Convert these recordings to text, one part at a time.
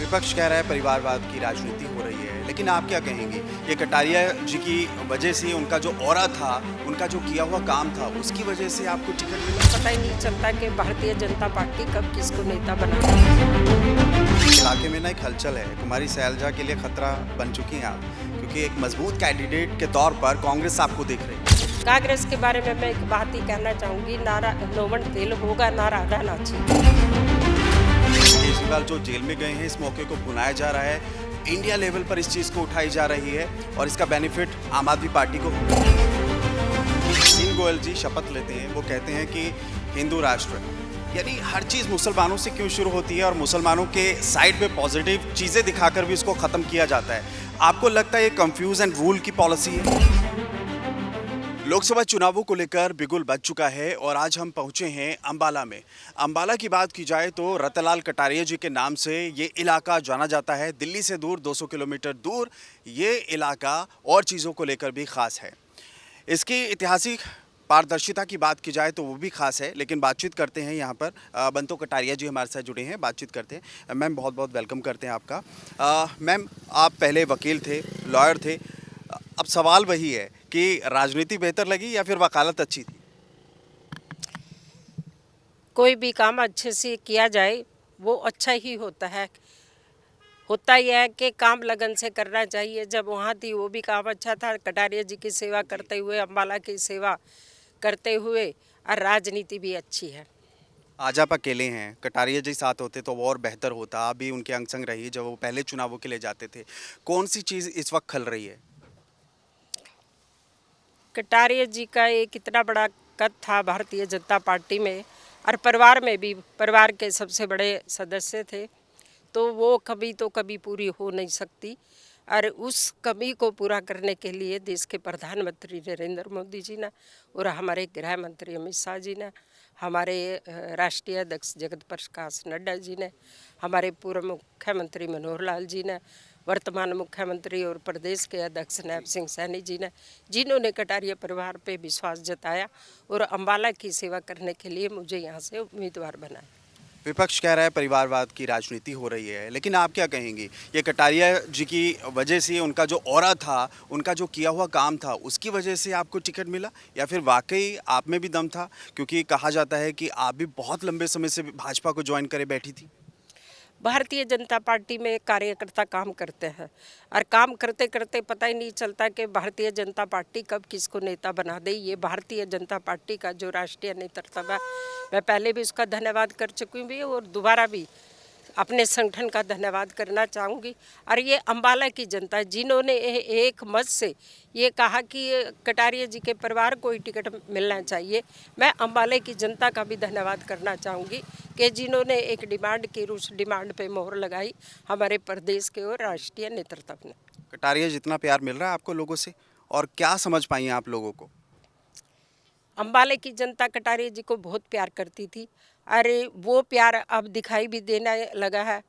विपक्ष कह रहा है परिवारवाद की राजनीति हो रही है, लेकिन आप क्या कहेंगे? ये कटारिया जी की वजह से उनका जो ऑरा था, उनका जो किया हुआ काम था, उसकी वजह से आपको टिकट मिला? पता ही नहीं चलता कि भारतीय जनता पार्टी कब किसको नेता बना। इलाके में ना एक हलचल है, कुमारी सैलजा के लिए खतरा बन चुकी हैं आप, क्योंकि एक मजबूत कैंडिडेट के तौर पर कांग्रेस आपको देख रही है। कांग्रेस के बारे में मैं एक बात ही कहना चाहूंगी, नारा नोमन तेल होगा ना राधा नाची। केजरीवाल जो जेल में गए हैं, इस मौके को भुनाया जा रहा है, इंडिया लेवल पर इस चीज़ को उठाई जा रही है और इसका बेनिफिट आम आदमी पार्टी को होगा। सिंह गोयल जी शपथ लेते हैं, वो कहते हैं कि हिंदू राष्ट्र, यानी हर चीज़ मुसलमानों से क्यों शुरू होती है और मुसलमानों के साइड पे पॉजिटिव चीज़ें दिखाकर भी इसको ख़त्म किया जाता है। आपको लगता है ये कंफ्यूज एंड रूल की पॉलिसी है? लोकसभा चुनावों को लेकर बिगुल बज चुका है और आज हम पहुंचे हैं अंबाला में। अंबाला की बात की जाए तो रतनलाल कटारिया जी के नाम से ये इलाका जाना जाता है। दिल्ली से दूर 200 किलोमीटर दूर ये इलाका और चीज़ों को लेकर भी ख़ास है। इसकी ऐतिहासिक पारदर्शिता की बात की जाए तो वो भी खास है, लेकिन बातचीत करते हैं यहाँ पर। बंतो कटारिया जी हमारे साथ जुड़े हैं, बातचीत करते हैं। मैम बहुत बहुत वेलकम करते हैं आपका। मैम आप पहले वकील थे, लॉयर थे। अब सवाल वही है कि राजनीति बेहतर लगी या फिर वकालत अच्छी थी? कोई भी काम अच्छे से किया जाए वो अच्छा ही होता है। होता यह है कि काम लगन से करना चाहिए। जब वहाँ थी वो भी काम अच्छा था, कटारिया जी की सेवा करते हुए, अम्बाला की सेवा करते हुए, और राजनीति भी अच्छी है। आज आप अकेले हैं, कटारिया जी साथ होते तो वो और बेहतर होता। आप भी उनके अंग संग रही जब वो पहले चुनावों के लिए जाते थे। कौन सी चीज़ इस वक्त खल रही है? कटारिया जी का एक इतना बड़ा कद था भारतीय जनता पार्टी में, और परिवार में भी, परिवार के सबसे बड़े सदस्य थे, तो वो कभी तो कभी पूरी हो नहीं सकती। और उस कमी को पूरा करने के लिए देश के प्रधानमंत्री नरेंद्र मोदी जी ने और हमारे गृह मंत्री अमित शाह जी ने, हमारे राष्ट्रीय अध्यक्ष जगत प्रकाश नड्डा जी ने, हमारे पूर्व मुख्यमंत्री मनोहर लाल जी ने, वर्तमान मुख्यमंत्री और प्रदेश के अध्यक्ष नैब सिंह सैनी जी ने, जिन्होंने कटारिया परिवार पे विश्वास जताया और अम्बाला की सेवा करने के लिए मुझे यहाँ से उम्मीदवार बनाया। विपक्ष कह रहा है परिवारवाद की राजनीति हो रही है, लेकिन आप क्या कहेंगी? ये कटारिया जी की वजह से उनका जो ऑरा था, उनका जो किया हुआ काम था, उसकी वजह से आपको टिकट मिला या फिर वाकई आप में भी दम था? क्योंकि कहा जाता है कि आप भी बहुत लंबे समय से भाजपा को ज्वाइन करे बैठी थी। भारतीय जनता पार्टी में कार्यकर्ता काम करते हैं, और काम करते करते पता ही नहीं चलता कि भारतीय जनता पार्टी कब किसको नेता बना दे। ये भारतीय जनता पार्टी का जो राष्ट्रीय नेतृत्व है, मैं पहले भी उसका धन्यवाद कर चुकी हूँ और दोबारा भी अपने संगठन का धन्यवाद करना चाहूँगी। और ये अम्बाला की जनता जिन्होंने एक मत से ये कहा कि कटारिया जी के परिवार को ही टिकट मिलना चाहिए, मैं अम्बाला की जनता का भी धन्यवाद करना चाहूँगी कि जिन्होंने एक डिमांड की, उस डिमांड पे मोहर लगाई हमारे प्रदेश के और राष्ट्रीय नेतृत्व ने। कटारिया जितना प्यार मिल रहा है आपको लोगों से, और क्या समझ पाई हैं आप लोगों को? अम्बाले की जनता कटारिया जी को बहुत प्यार करती थी, अरे वो प्यार अब दिखाई भी देने लगा है।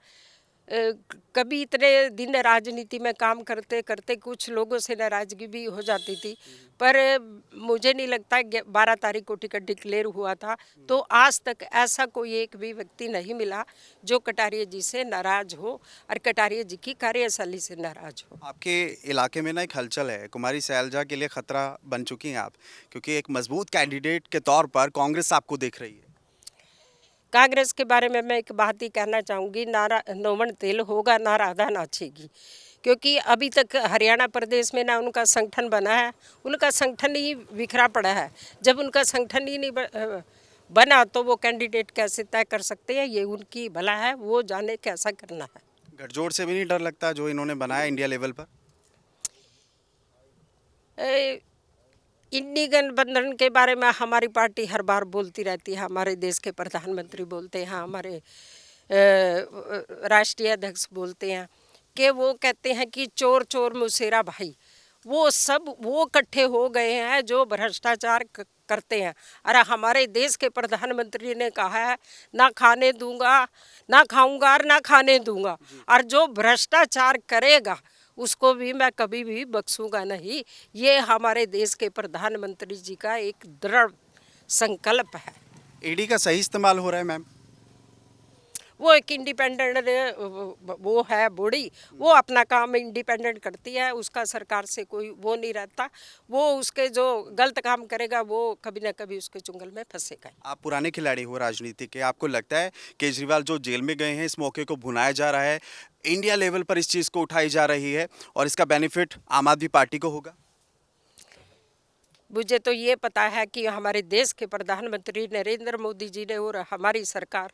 कभी इतने दिन राजनीति में काम करते करते कुछ लोगों से नाराजगी भी हो जाती थी, पर मुझे नहीं लगता 12 तारीख को टिकट डिक्लेयर हुआ था तो आज तक ऐसा कोई एक भी व्यक्ति नहीं मिला जो कटारिया जी से नाराज हो और कटारिया जी की कार्यशैली से नाराज हो। आपके इलाके में ना एक हलचल है, कुमारी सैलजा के लिए खतरा बन चुकी हैं आप, क्योंकि एक मजबूत कैंडिडेट के तौर पर कांग्रेस आपको देख रही है। कांग्रेस के बारे में मैं एक बात ही कहना चाहूँगी, नारा नोमन तेल होगा ना राधा नाचेगी। क्योंकि अभी तक हरियाणा प्रदेश में ना उनका संगठन बना है, उनका संगठन ही बिखरा पड़ा है। जब उनका संगठन ही नहीं बना तो वो कैंडिडेट कैसे तय कर सकते हैं? ये उनकी भला है, वो जाने कैसा करना है। गठजोड़ से भी नहीं डर लगता जो इन्होंने बनाया इंडिया लेवल पर? इंडी गठबंधन के बारे में हमारी पार्टी हर बार बोलती रहती है, हमारे देश के प्रधानमंत्री बोलते हैं, हमारे राष्ट्रीय अध्यक्ष बोलते हैं कि वो कहते हैं कि चोर चोर मुसेरा भाई। वो सब वो इकट्ठे हो गए हैं जो भ्रष्टाचार करते हैं। अरे हमारे देश के प्रधानमंत्री ने कहा है ना खाने दूंगा, ना खाऊंगा और ना खाने दूंगा, और जो भ्रष्टाचार करेगा उसको भी मैं कभी भी बख्शूंगा नहीं। ये हमारे देश के प्रधानमंत्री जी का एक दृढ़ संकल्प है। ईडी का सही इस्तेमाल हो रहा है मैम? वो एक इंडिपेंडेंट वो है बॉडी, वो अपना काम इंडिपेंडेंट करती है, उसका सरकार से कोई वो नहीं रहता। वो उसके जो गलत काम करेगा वो कभी ना कभी उसके चुंगल में फंसेगा। आप पुराने खिलाड़ी हो राजनीति के, आपको लगता है केजरीवाल जो जेल में गए हैं इस मौके को भुनाया जा रहा है, इंडिया लेवल पर इस चीज़ को उठाई जा रही है और इसका बेनिफिट आम आदमी पार्टी को होगा? मुझे तो ये पता है कि हमारे देश के प्रधानमंत्री नरेंद्र मोदी जी ने और हमारी सरकार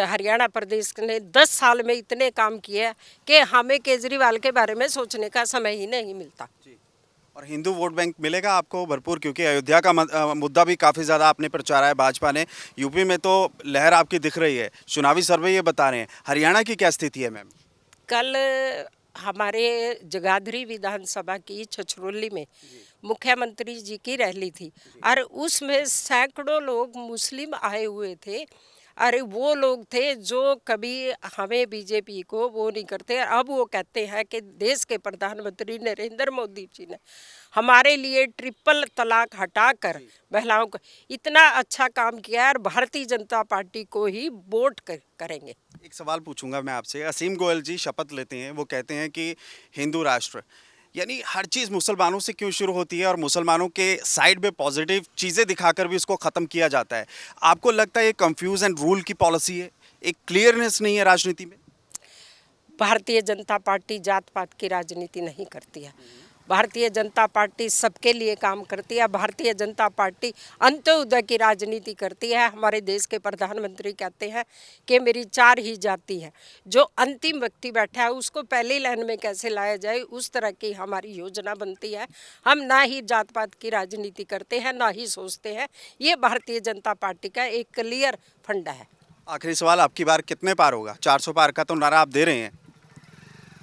हरियाणा प्रदेश ने 10 साल में इतने काम किए हैं कि हमें केजरीवाल के बारे में सोचने का समय ही नहीं मिलता। और हिंदू वोट बैंक मिलेगा आपको भरपूर, क्योंकि अयोध्या का मुद्दा भी काफ़ी ज़्यादा आपने प्रचारा है भाजपा ने। यूपी में तो लहर आपकी दिख रही है, चुनावी सर्वे ये बता रहे हैं। हरियाणा की क्या स्थिति है मैम? कल हमारे जगाधरी विधानसभा की छछरौली में मुख्यमंत्री जी की रैली थी और उसमें सैकड़ों लोग मुस्लिम आए हुए थे। अरे वो लोग थे जो कभी हमें बीजेपी को वो नहीं करते, अब वो कहते हैं कि देश के प्रधानमंत्री नरेंद्र मोदी जी ने हमारे लिए ट्रिपल तलाक हटाकर महिलाओं को इतना अच्छा काम किया है और भारतीय जनता पार्टी को ही वोट करेंगे। एक सवाल पूछूंगा मैं आपसे। असीम गोयल जी शपथ लेते हैं, वो कहते हैं कि हिंदू राष्ट्र, यानी हर चीज़ मुसलमानों से क्यों शुरू होती है और मुसलमानों के साइड में पॉजिटिव चीज़ें दिखाकर भी उसको ख़त्म किया जाता है। आपको लगता है ये कंफ्यूज एंड रूल की पॉलिसी है, एक क्लियरनेस नहीं है राजनीति में? भारतीय जनता पार्टी जात पात की राजनीति नहीं करती है। भारतीय जनता पार्टी सबके लिए काम करती है। भारतीय जनता पार्टी अंत्योदय की राजनीति करती है। हमारे देश के प्रधानमंत्री कहते हैं कि मेरी 4 ही जाति है। जो अंतिम व्यक्ति बैठा है उसको पहली लाइन में कैसे लाया जाए, उस तरह की हमारी योजना बनती है। हम ना ही जात पात की राजनीति करते हैं, ना ही सोचते हैं। ये भारतीय जनता पार्टी का एक क्लियर फंडा है। आखिरी सवाल, आपकी बार कितने पार होगा? 400 पार का तो नारा आप दे रहे हैं।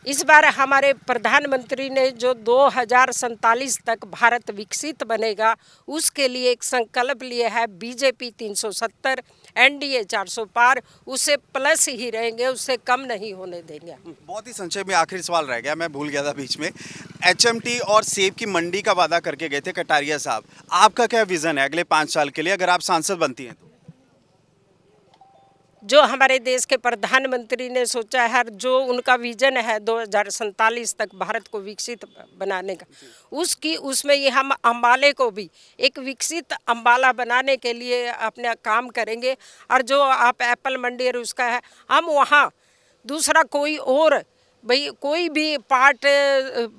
इस बार हमारे प्रधानमंत्री ने जो 2047 तक भारत विकसित बनेगा उसके लिए एक संकल्प लिया है। बीजेपी 370, एनडीए 400 पार, उससे प्लस ही रहेंगे, उससे कम नहीं होने देंगे। बहुत ही संक्षेप में आखिरी सवाल रह गया, मैं भूल गया था बीच में। एचएमटी और सेब की मंडी का वादा करके गए थे कटारिया साहब, आपका क्या विजन है अगले 5 साल के लिए अगर आप सांसद बनती हैं तो? जो हमारे देश के प्रधानमंत्री ने सोचा है, जो उनका विजन है 2047 तक भारत को विकसित बनाने का, उसमें ये हम अम्बाले को भी एक विकसित अम्बाला बनाने के लिए अपना काम करेंगे। और जो आप एप्पल मंडी और उसका है, हम वहाँ दूसरा कोई और भाई कोई भी पार्ट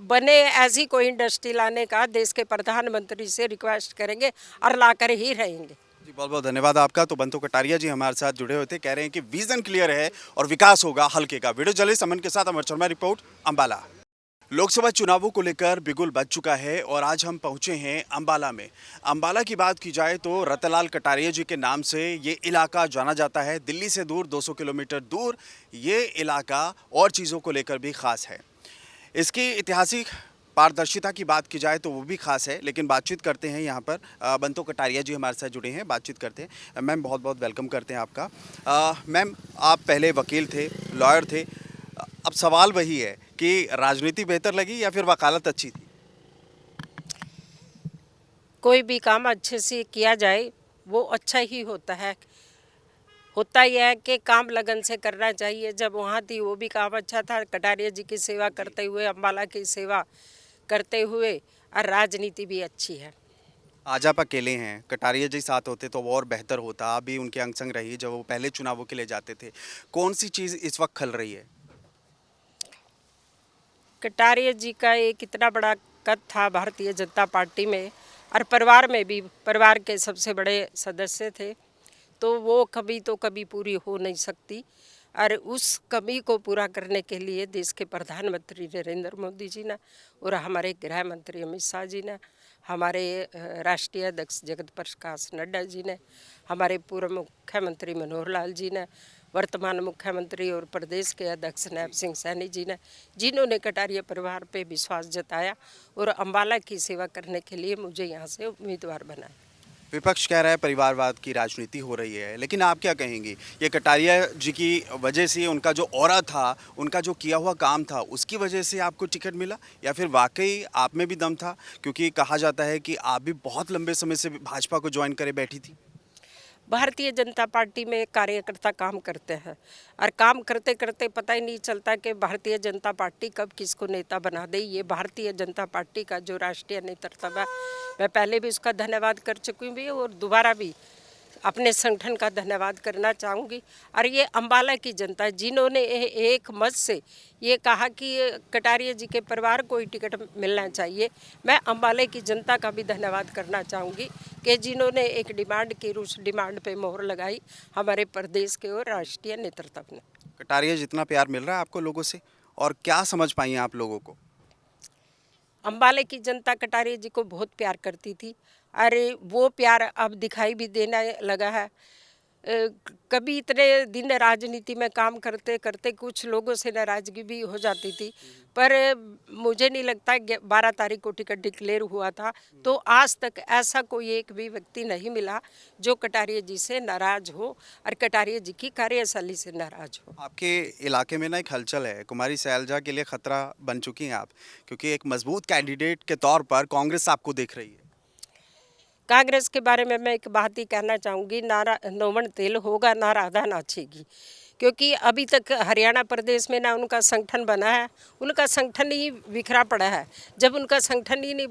बने ऐसी कोई इंडस्ट्री लाने का देश के प्रधानमंत्री से रिक्वेस्ट करेंगे और लाकर ही रहेंगे। जी बहुत बहुत धन्यवाद आपका। तो बंतो कटारिया जी हमारे साथ जुड़े हुए थे, कह रहे हैं कि विजन क्लियर है और विकास होगा हल्के का। वीडियो जर्नलिस्ट अमन के साथ अमर शर्मा, रिपोर्ट अंबाला। लोकसभा चुनावों को लेकर बिगुल बज चुका है और आज हम पहुंचे हैं अंबाला में। अंबाला की बात की जाए तो रतनलाल कटारिया जी के नाम से ये इलाका जाना जाता है। दिल्ली से दूर 200 किलोमीटर दूर ये इलाका और चीज़ों को लेकर भी ख़ास है। इसकी ऐतिहासिक पारदर्शिता की बात की जाए तो वो भी खास है। लेकिन बातचीत करते हैं यहाँ पर, बंतो कटारिया जी हमारे साथ जुड़े हैं, बातचीत करते हैं। मैम बहुत बहुत वेलकम करते हैं आपका। मैम आप पहले वकील थे, लॉयर थे, अब सवाल वही है कि राजनीति बेहतर लगी या फिर वकालत अच्छी थी? कोई भी काम अच्छे से किया जाए वो अच्छा ही होता है। होता यह है कि काम लगन से करना चाहिए। जब वहाँ थी वो भी काम अच्छा था, कटारिया जी की सेवा करते हुए, अम्बाला की सेवा करते हुए, और राजनीति भी अच्छी है। आज आप अकेले हैं, कटारिया जी साथ होते तो वो और बेहतर होता। आप भी उनके अंग संग रही जब वो पहले चुनावों के लिए जाते थे। कौन सी चीज़ इस वक्त खल रही है? कटारिया जी का एक इतना बड़ा कद था भारतीय जनता पार्टी में, और परिवार में भी, परिवार के सबसे बड़े सदस्य थे, तो वो कभी तो कभी पूरी हो नहीं सकती। और उस कमी को पूरा करने के लिए देश के प्रधानमंत्री नरेंद्र मोदी जी ने और हमारे गृह मंत्री अमित शाह जी ने, हमारे राष्ट्रीय अध्यक्ष जगत प्रकाश नड्डा जी ने, हमारे पूर्व मुख्यमंत्री मनोहर लाल जी ने, वर्तमान मुख्यमंत्री और प्रदेश के अध्यक्ष नैब सिंह सैनी जी ने, जिन्होंने कटारिया परिवार पे विश्वास जताया और अम्बाला की सेवा करने के लिए मुझे यहाँ से उम्मीदवार बनाया। विपक्ष कह रहा है परिवारवाद की राजनीति हो रही है, लेकिन आप क्या कहेंगी? ये कटारिया जी की वजह से, उनका जो ऑरा था, उनका जो किया हुआ काम था, उसकी वजह से आपको टिकट मिला या फिर वाकई आप में भी दम था? क्योंकि कहा जाता है कि आप भी बहुत लंबे समय से भाजपा को ज्वाइन करे बैठी थी। भारतीय जनता पार्टी में कार्यकर्ता काम करते हैं और काम करते करते पता ही नहीं चलता कि भारतीय जनता पार्टी कब किसको नेता बना दे। ये भारतीय जनता पार्टी का जो राष्ट्रीय नेतृत्व है, मैं पहले भी उसका धन्यवाद कर चुकी हूँ और दोबारा भी अपने संगठन का धन्यवाद करना चाहूँगी। और ये अम्बाला की जनता जिन्होंने एक मत से ये कहा कि कटारिया जी के परिवार को ही टिकट मिलना चाहिए, मैं अम्बाला की जनता का भी धन्यवाद करना चाहूँगी कि जिन्होंने एक डिमांड की, उस डिमांड पे मोहर लगाई हमारे प्रदेश के और राष्ट्रीय नेतृत्व ने। कटारिया जितना प्यार मिल रहा है आपको लोगों से, और क्या समझ पाई हैं आप लोगों को? अम्बाला की जनता कटारिया जी को बहुत प्यार करती थी, अरे वो प्यार अब दिखाई भी देना लगा है। कभी इतने दिन राजनीति में काम करते करते कुछ लोगों से नाराजगी भी हो जाती थी, पर मुझे नहीं लगता 12 तारीख को टिकट डिक्लेयर हुआ था तो आज तक ऐसा कोई एक भी व्यक्ति नहीं मिला जो कटारिया जी से नाराज हो और कटारिया जी की कार्यशैली से नाराज हो। आपके इलाके में ना एक हलचल है, कुमारी सैलजा के लिए खतरा बन चुकी हैं आप, क्योंकि एक मजबूत कैंडिडेट के तौर पर कांग्रेस आपको देख रही है। कांग्रेस के बारे में मैं एक बात ही कहना चाहूँगी, ना नौमन तेल होगा ना राधा नाचेगी, क्योंकि अभी तक हरियाणा प्रदेश में ना उनका संगठन बना है, उनका संगठन ही बिखरा पड़ा है। जब उनका संगठन ही नहीं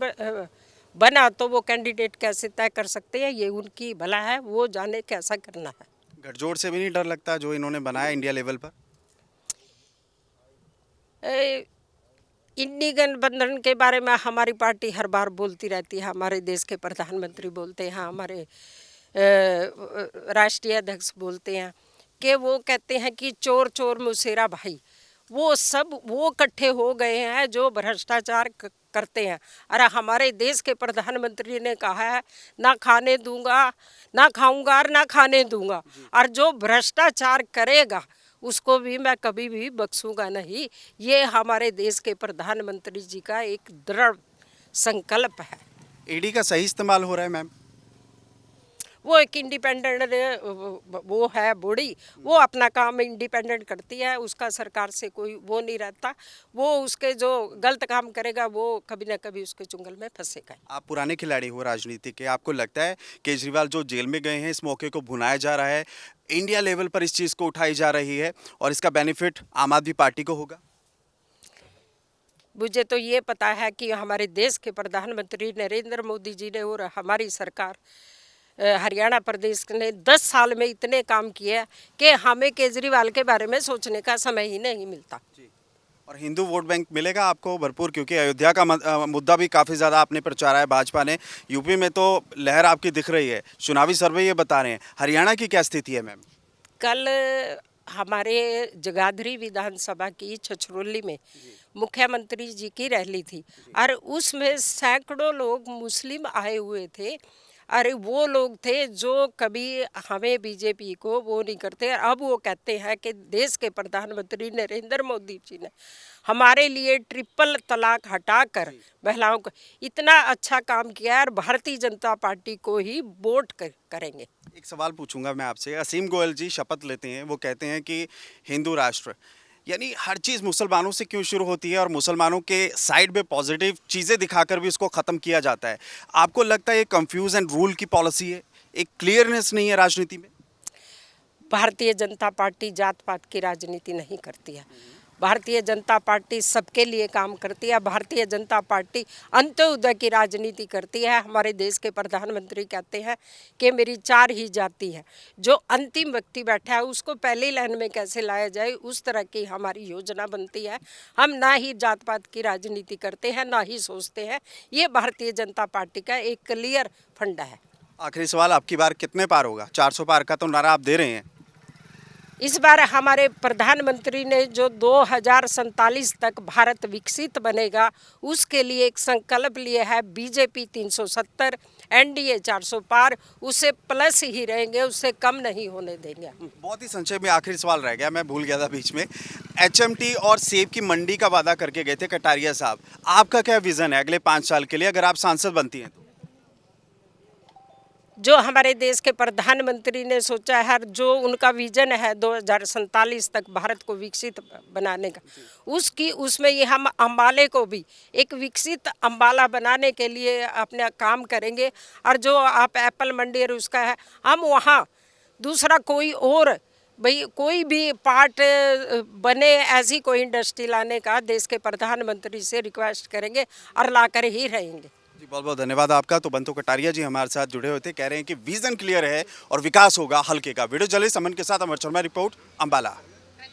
बना तो वो कैंडिडेट कैसे तय कर सकते हैं? ये उनकी भला है, वो जाने कैसा करना है। गठजोड़ से भी नहीं डर लगता जो इन्होंने बनाया इंडिया लेवल पर? इंडी गठबंधन के बारे में हमारी पार्टी हर बार बोलती रहती है, हमारे देश के प्रधानमंत्री बोलते हैं, हमारे राष्ट्रीय अध्यक्ष बोलते हैं कि वो कहते हैं कि चोर चोर मुसेरा भाई, वो सब वो इकट्ठे हो गए हैं जो भ्रष्टाचार करते हैं। अरे हमारे देश के प्रधानमंत्री ने कहा है ना खाने दूंगा, ना खाऊंगा और ना खाने दूंगा, और जो भ्रष्टाचार करेगा उसको भी मैं कभी भी बख्शूंगा नहीं। ये हमारे देश के प्रधानमंत्री जी का एक दृढ़ संकल्प है। ईडी का सही इस्तेमाल हो रहा है मैम? वो एक इंडिपेंडेंट वो है बॉडी, वो अपना काम इंडिपेंडेंट करती है, उसका सरकार से कोई वो नहीं रहता। वो उसके जो गलत काम करेगा वो कभी ना कभी उसके चुंगल में फंसेगा। आप पुराने खिलाड़ी हो राजनीति के, आपको लगता है केजरीवाल जो जेल में गए हैं इस मौके को भुनाया जा रहा है, इंडिया लेवल पर इस चीज़ को उठाई जा रही है और इसका बेनिफिट आम आदमी पार्टी को होगा? मुझे तो ये पता है कि हमारे देश के प्रधानमंत्री नरेंद्र मोदी जी ने और हमारी सरकार हरियाणा प्रदेश ने 10 साल में इतने काम किए हैं कि हमें केजरीवाल के बारे में सोचने का समय ही नहीं मिलता। और हिंदू वोट बैंक मिलेगा आपको भरपूर, क्योंकि अयोध्या का मुद्दा भी काफ़ी ज़्यादा आपने प्रचारा है भाजपा ने, यूपी में तो लहर आपकी दिख रही है, चुनावी सर्वे ये बता रहे हैं। हरियाणा की क्या स्थिति है मैम? कल हमारे जगाधरी विधानसभा की छछरौली में मुख्यमंत्री जी की रैली थी और उसमें सैकड़ों लोग मुस्लिम आए हुए थे। अरे वो लोग थे जो कभी हमें बीजेपी को वो नहीं करते, अब वो कहते हैं कि देश के प्रधानमंत्री नरेंद्र मोदी जी ने हमारे लिए ट्रिपल तलाक हटाकर महिलाओं को इतना अच्छा काम किया है और भारतीय जनता पार्टी को ही वोट करेंगे। एक सवाल पूछूंगा मैं आपसे, असीम गोयल जी शपथ लेते हैं, वो कहते हैं कि हिंदू राष्ट्र, यानी हर चीज़ मुसलमानों से क्यों शुरू होती है और मुसलमानों के साइड में पॉजिटिव चीज़ें दिखाकर भी उसको ख़त्म किया जाता है? आपको लगता है ये कंफ्यूज एंड रूल की पॉलिसी है, एक क्लियरनेस नहीं है राजनीति में? भारतीय जनता पार्टी जात पात की राजनीति नहीं करती है, भारतीय जनता पार्टी सबके लिए काम करती है, भारतीय जनता पार्टी अंत्योदय की राजनीति करती है। हमारे देश के प्रधानमंत्री कहते हैं कि मेरी 4 ही जाति है, जो अंतिम व्यक्ति बैठा है उसको पहली लाइन में कैसे लाया जाए उस तरह की हमारी योजना बनती है। हम ना ही जात पात की राजनीति करते हैं ना ही सोचते हैं, ये भारतीय जनता पार्टी का एक क्लियर फंडा है। आखिरी सवाल, आपकी बार कितने पार होगा? 400 पार का तो नारा आप दे रहे हैं। इस बार हमारे प्रधानमंत्री ने जो 2047 तक भारत विकसित बनेगा उसके लिए एक संकल्प लिया है। बीजेपी 370, एनडीए 400 पार, उससे प्लस ही रहेंगे, उससे कम नहीं होने देंगे। बहुत ही संक्षेप में आखिरी सवाल रह गया, मैं भूल गया था बीच में। एचएमटी और सेब की मंडी का वादा करके गए थे कटारिया साहब, आपका क्या विजन है अगले 5 साल के लिए अगर आप सांसद बनती हैं तो? जो हमारे देश के प्रधानमंत्री ने सोचा है, जो उनका विजन है 2047 तक भारत को विकसित बनाने का, उसमें ये हम अम्बाले को भी एक विकसित अम्बाला बनाने के लिए अपना काम करेंगे। और जो आप एप्पल मंडी और उसका है, हम वहाँ दूसरा कोई और भाई कोई भी पार्ट बने ऐसी कोई इंडस्ट्री लाने का देश के प्रधानमंत्री से रिक्वेस्ट करेंगे और लाकर ही रहेंगे। जी बहुत बहुत धन्यवाद आपका। तो बंतो कटारिया जी हमारे साथ जुड़े हुए थे, कह रहे हैं कि विजन क्लियर है और विकास होगा हल्के का। वीडियो जर्नलिस्ट अमन के साथ अमर शर्मा रिपोर्ट, अंबाला।